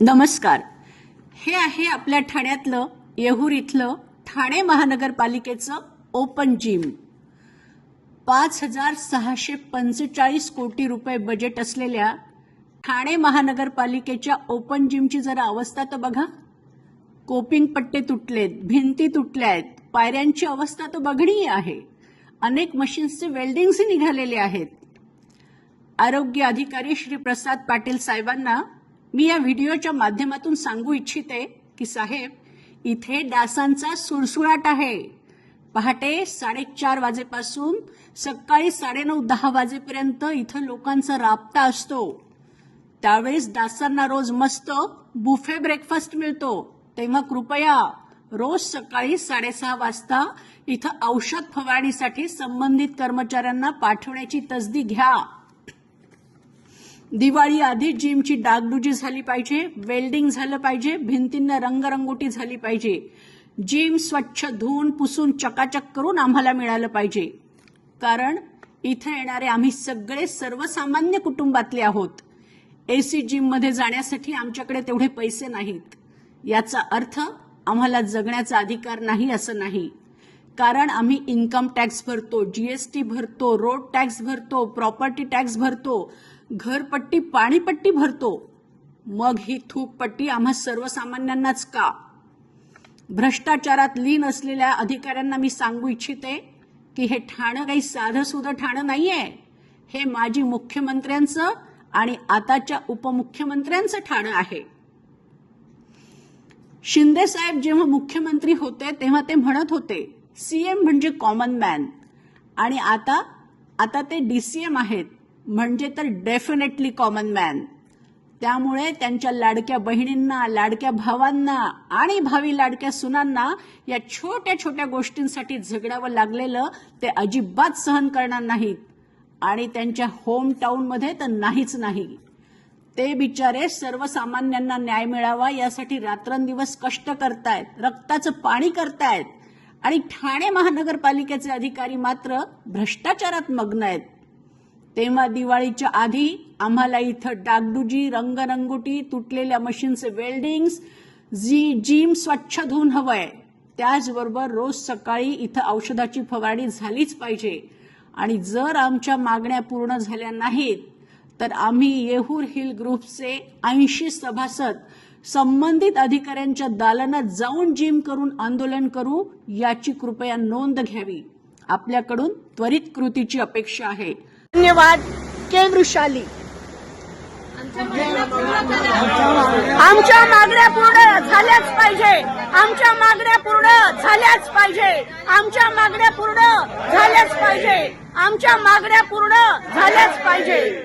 नमस्कार. हे आहे आपल्या ठाण्यातलं येहूर इथलं ठाणे महानगरपालिकेचं ओपन जिम. 5,645 कोटी रुपये बजेट असलेल्या ठाणे महानगरपालिकेच्या ओपन जिमची जरा अवस्था तर बघा. कोपिंग पट्टे तुटलेत, भिंती तुटल्यात, पायऱ्यांची अवस्था तर बघणीय आहे. अनेक मशीन्सचे वेल्डिंग्स निघालेले आहेत. आरोग्य अधिकारी श्री प्रसाद पाटील साहेबांना मी या व्हिडिओच्या माध्यमातून सांगू इच्छिते की साहेब, इथे डासांचा सुळसुळाट आहे. पहाटे 4:30 वाजेपासून सकाळी 9:30-10 वाजेपर्यंत इथं लोकांचा राबता असतो. त्यावेळेस डासांना रोज मस्त बुफे ब्रेकफास्ट मिळतो. तेव्हा कृपया रोज सकाळी 6:30 वाजता इथं औषध फवारणीसाठी संबंधित कर्मचाऱ्यांना पाठवण्याची तसदी घ्या. दिवाळी आधी जिमची डागडुजी झाली पाहिजे, वेल्डिंग झालं पाहिजे, भिंतींना रंगरंगोटी झाली पाहिजे. जिम स्वच्छ धुवून पुसून चकाचक करून आम्हाला मिळालं पाहिजे. कारण इथे येणारे आम्ही सगळे सर्वसामान्य कुटुंबातले आहोत. एसी जिममध्ये जाण्यासाठी आमच्याकडे तेवढे पैसे नाहीत. याचा अर्थ आम्हाला जगण्याचा अधिकार नाही असं नाही. कारण आम्ही इन्कम टॅक्स भरतो, जीएसटी भरतो, रोड टॅक्स भरतो, प्रॉपर्टी टॅक्स भरतो, घरपट्टी पाणीपट्टी भरतो. मग ही थूकपट्टी आम्हा सर्वसामान्यांनाच का? भ्रष्टाचारात लीन असलेल्या अधिकाऱ्यांना मी सांगू इच्छिते की हे ठाणं काही साधं सुधं ठाणं नाहीये. हे माजी मुख्यमंत्र्यांचं आणि आताच्या उपमुख्यमंत्र्यांचं ठाणं आहे. शिंदे साहेब जेव्हा मुख्यमंत्री होते तेव्हा ते म्हणत होते सीएम म्हणजे कॉमन मॅन, आणि आता ते डीसीएम आहेत, म्हणजे तर डेफिनेटली कॉमन मॅन. त्यामुळे त्यांच्या लाडक्या बहिणींना, लाडक्या भावांना आणि भावी लाडक्या सुनांना या छोट्या छोट्या गोष्टींसाठी झगडावं लागलेलं ते अजिबात सहन करणार नाहीत. आणि त्यांच्या होम टाउनमध्ये तर नाहीच नाही. ते बिचारे सर्वसामान्यांना न्याय मिळावा यासाठी रात्रंदिवस कष्ट करतायत, रक्ताचं पाणी करतायत. आणि ठाणे महानगरपालिकेचे अधिकारी मात्र भ्रष्टाचारात मग्न आहेत. तेव्हा दिवाळीच्या आधी आम्हाला इथं डागडुजी, रंगरंगोटी, तुटलेल्या मशीनचे वेल्डिंग्स, जिम स्वच्छ धुवून हवंय. त्याचबरोबर रोज सकाळी इथं औषधाची फवारणी झालीच पाहिजे. आणि जर आमच्या मागण्या पूर्ण झाल्या नाहीत तर आम्ही येहूर हिल ग्रुपचे 80 सभासद संबंधित अधिकाऱ्यांच्या दालनात जाऊन जिम करून आंदोलन करू. याची कृपया नोंद घ्यावी. आपल्याकडून त्वरित कृतीची अपेक्षा आहे. धन्यवाद. के वृषाली. आमच्या मागण्या पूर्ण झाल्याच पाहिजे. आमच्या मागण्या पूर्ण झाल्याच पाहिजे. आमच्या मागण्या पूर्ण झाल्याच पाहिजे. आमच्या मागण्या पूर्ण झाल्याच पाहिजे.